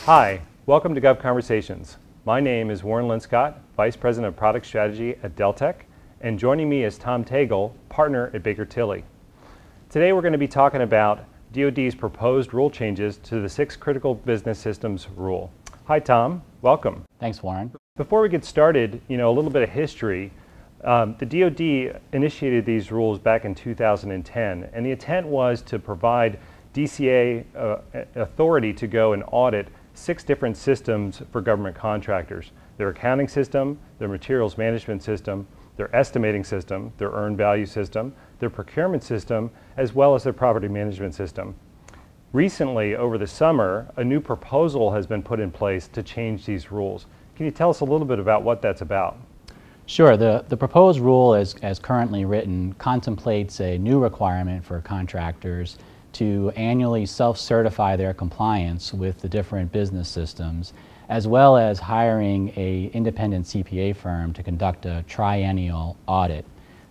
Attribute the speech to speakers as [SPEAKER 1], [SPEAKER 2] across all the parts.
[SPEAKER 1] Hi, welcome to Gov Conversations. My name is Warren Linscott, Vice President of Product Strategy at Deltek, and joining me is Tom Tagle, Partner at Baker Tilly. Today we're going to be talking about DoD's proposed rule changes to the 6 Critical Business Systems rule. Hi Tom, welcome.
[SPEAKER 2] Thanks, Warren.
[SPEAKER 1] Before we get started, a little bit of history. The DoD initiated these rules back in 2010, and the intent was to provide DCA authority to go and audit 6 different systems for government contractors: their accounting system, their materials management system, their estimating system, their earned value system, their procurement system, as well as their property management system. Recently, over the summer, a new proposal has been put in place to change these rules. Can you tell us a little bit about what that's about?
[SPEAKER 2] Sure. The proposed rule, as currently written, contemplates a new requirement for contractors to annually self-certify their compliance with the different business systems, as well as hiring an independent CPA firm to conduct a triennial audit.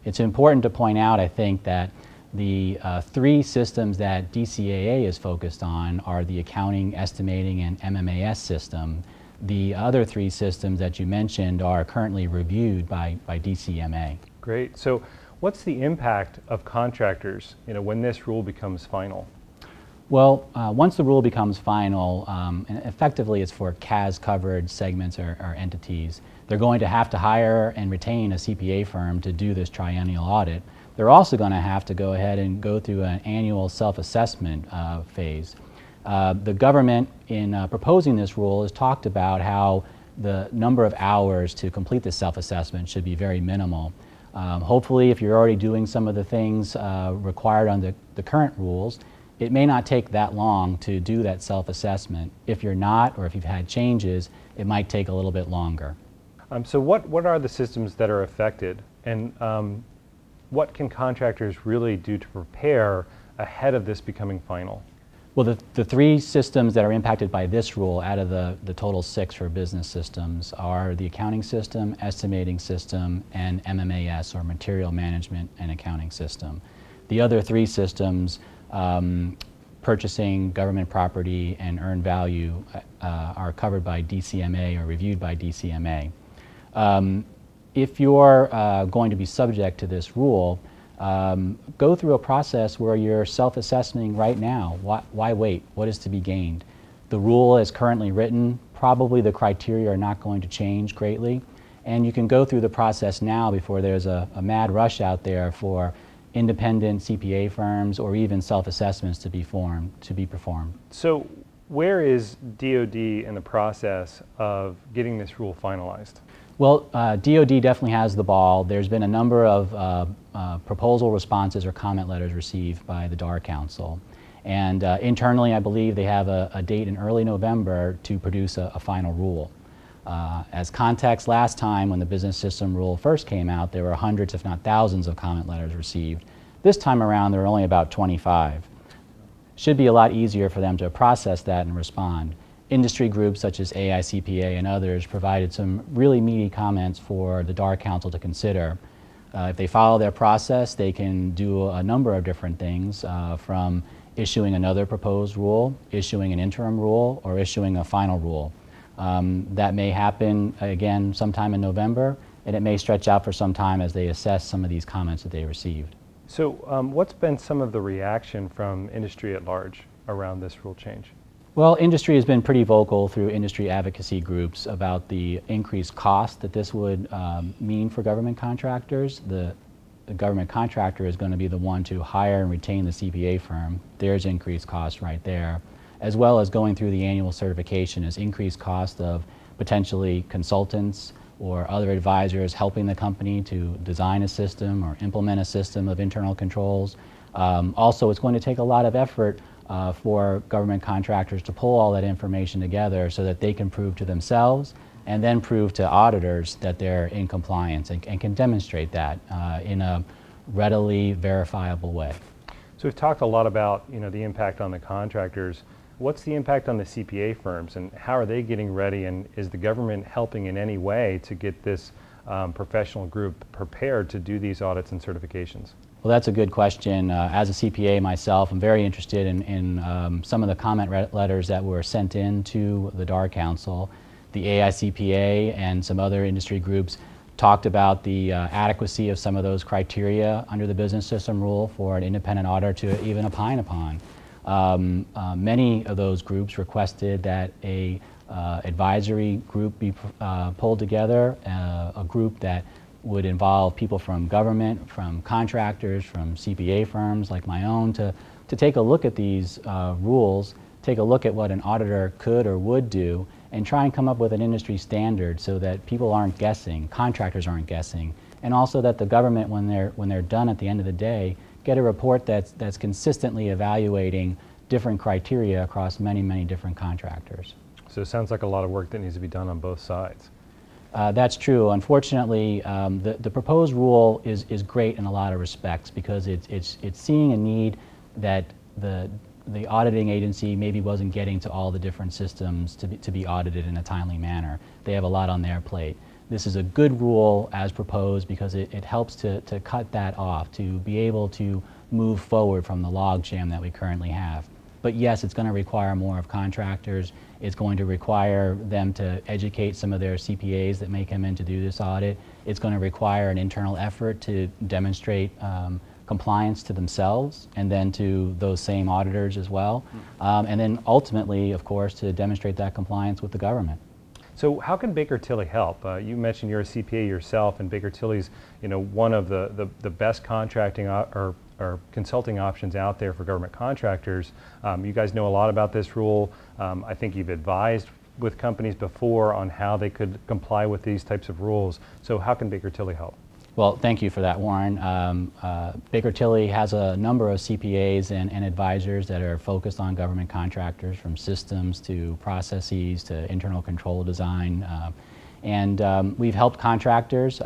[SPEAKER 2] It's important to point out, I think, that the 3 systems that DCAA is focused on are the accounting, estimating, and MMAS system. The other 3 systems that you mentioned are currently reviewed by DCMA.
[SPEAKER 1] Great. So what's the impact of contractors when this rule becomes final?
[SPEAKER 2] Well, once the rule becomes final, and effectively it's for CAS-covered segments or entities, they're going to have to hire and retain a CPA firm to do this triennial audit. They're also going to have to go ahead and go through an annual self-assessment phase. The government, in proposing this rule, has talked about how the number of hours to complete this self-assessment should be very minimal. Hopefully, if you're already doing some of the things required under the current rules, it may not take that long to do that self-assessment. If you're not, or if you've had changes, it might take a little bit longer.
[SPEAKER 1] So what are the systems that are affected, and what can contractors really do to prepare ahead of this becoming final?
[SPEAKER 2] Well, the 3 systems that are impacted by this rule out of the total 6 for business systems are the accounting system, estimating system, and MMAS, or material management and accounting system. The other 3 systems, purchasing, government property, and earned value, are covered by DCMA or reviewed by DCMA. If you're going to be subject to this rule, go through a process where you're self-assessing right now. Why wait? What is to be gained? The rule as currently written, probably the criteria are not going to change greatly, and you can go through the process now before there's a mad rush out there for independent CPA firms or even self-assessments to be performed. So
[SPEAKER 1] where is DoD in the process of getting this rule finalized?
[SPEAKER 2] Well, DoD definitely has the ball. There's been a number of proposal responses or comment letters received by the DAR Council. And internally, I believe they have a date in early November to produce a final rule. As context, last time when the business system rule first came out, there were hundreds, if not thousands, of comment letters received. This time around, there are only about 25. Should be a lot easier for them to process that and respond. Industry groups such as AICPA and others provided some really meaty comments for the DAR Council to consider. If they follow their process, they can do a number of different things, from issuing another proposed rule, issuing an interim rule, or issuing a final rule. That may happen again sometime in November, and it may stretch out for some time as they assess some of these comments that they received.
[SPEAKER 1] So what's been some of the reaction from industry at large around this rule change?
[SPEAKER 2] Well, industry has been pretty vocal through industry advocacy groups about the increased cost that this would mean for government contractors. The government contractor is going to be the one to hire and retain the CPA firm. There's increased cost right there, as well as going through the annual certification is increased cost of potentially consultants or other advisors helping the company to design a system or implement a system of internal controls. Also, it's going to take a lot of effort for government contractors to pull all that information together so that they can prove to themselves and then prove to auditors that they're in compliance and can demonstrate that in a readily verifiable way.
[SPEAKER 1] So we've talked a lot about the impact on the contractors. What's the impact on the CPA firms, and how are they getting ready, and is the government helping in any way to get this professional group prepared to do these audits and certifications?
[SPEAKER 2] Well, that's a good question. As a CPA myself, I'm very interested in some of the comment letters that were sent in to the DAR Council. The AICPA and some other industry groups talked about the adequacy of some of those criteria under the business system rule for an independent auditor to even opine upon. Many of those groups requested that a advisory group be pulled together, a group that would involve people from government, from contractors, from CPA firms like my own to take a look at these rules, take a look at what an auditor could or would do, and try and come up with an industry standard so that people aren't guessing, contractors aren't guessing, and also that the government, when they're done at the end of the day, get a report that's consistently evaluating different criteria across many, many different contractors.
[SPEAKER 1] So it sounds like a lot of work that needs to be done on both sides.
[SPEAKER 2] That's true. Unfortunately, the proposed rule is great in a lot of respects because it's seeing a need that the auditing agency maybe wasn't getting to all the different systems to be audited in a timely manner. They have a lot on their plate. This is a good rule as proposed because it helps to cut that off, to be able to move forward from the logjam that we currently have. But yes, it's going to require more of contractors. It's going to require them to educate some of their CPAs that may come in to do this audit. It's going to require an internal effort to demonstrate compliance to themselves and then to those same auditors as well. And then ultimately, of course, to demonstrate that compliance with the government.
[SPEAKER 1] So how can Baker Tilly help? You mentioned you're a CPA yourself, and Baker Tilly's, one of the best contracting or consulting options out there for government contractors. You guys know a lot about this rule. I think you've advised with companies before on how they could comply with these types of rules. So how can Baker Tilly help?
[SPEAKER 2] Well, thank you for that, Warren. Baker Tilly has a number of CPAs and advisors that are focused on government contractors, from systems to processes to internal control design. We've helped contractors,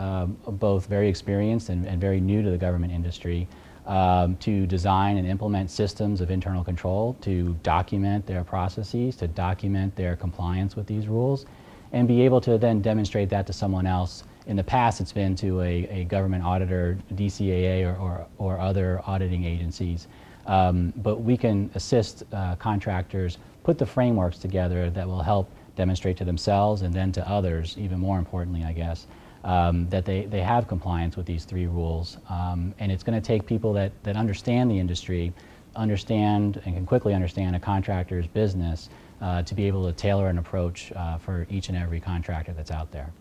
[SPEAKER 2] both very experienced and very new to the government industry, to design and implement systems of internal control, to document their processes, to document their compliance with these rules, and be able to then demonstrate that to someone else. In the past, it's been to a government auditor, DCAA, or other auditing agencies. But we can assist contractors put the frameworks together that will help demonstrate to themselves and then to others, even more importantly, I guess, that they have compliance with these three rules. And it's going to take people that understand the industry, understand and can quickly understand a contractor's business to be able to tailor an approach for each and every contractor that's out there.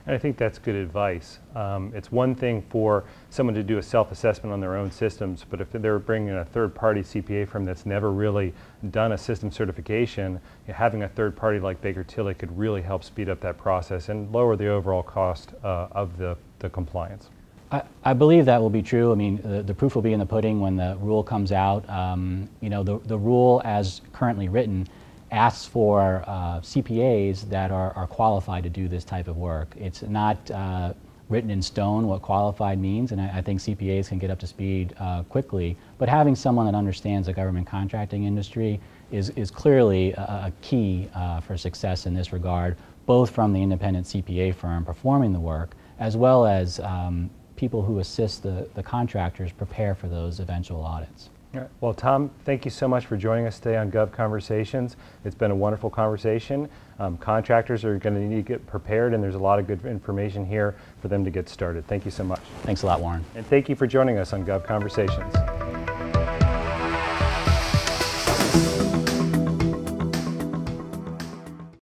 [SPEAKER 1] And I think that's good advice. It's one thing for someone to do a self-assessment on their own systems, but if they're bringing in a third-party CPA firm that's never really done a system certification, having a third party like Baker Tilly could really help speed up that process and lower the overall cost of the compliance.
[SPEAKER 2] I believe that will be true. I mean, the proof will be in the pudding when the rule comes out. The rule as currently written asks for CPAs that are qualified to do this type of work. It's not written in stone what qualified means, and I think CPAs can get up to speed quickly, but having someone that understands the government contracting industry is clearly a key for success in this regard, both from the independent CPA firm performing the work, as well as people who assist the contractors prepare for those eventual audits.
[SPEAKER 1] All right. Well, Tom, thank you so much for joining us today on Gov Conversations. It's been a wonderful conversation. Contractors are going to need to get prepared, and there's a lot of good information here for them to get started. Thank you so much.
[SPEAKER 2] Thanks a lot, Warren.
[SPEAKER 1] And thank you for joining us on Gov Conversations.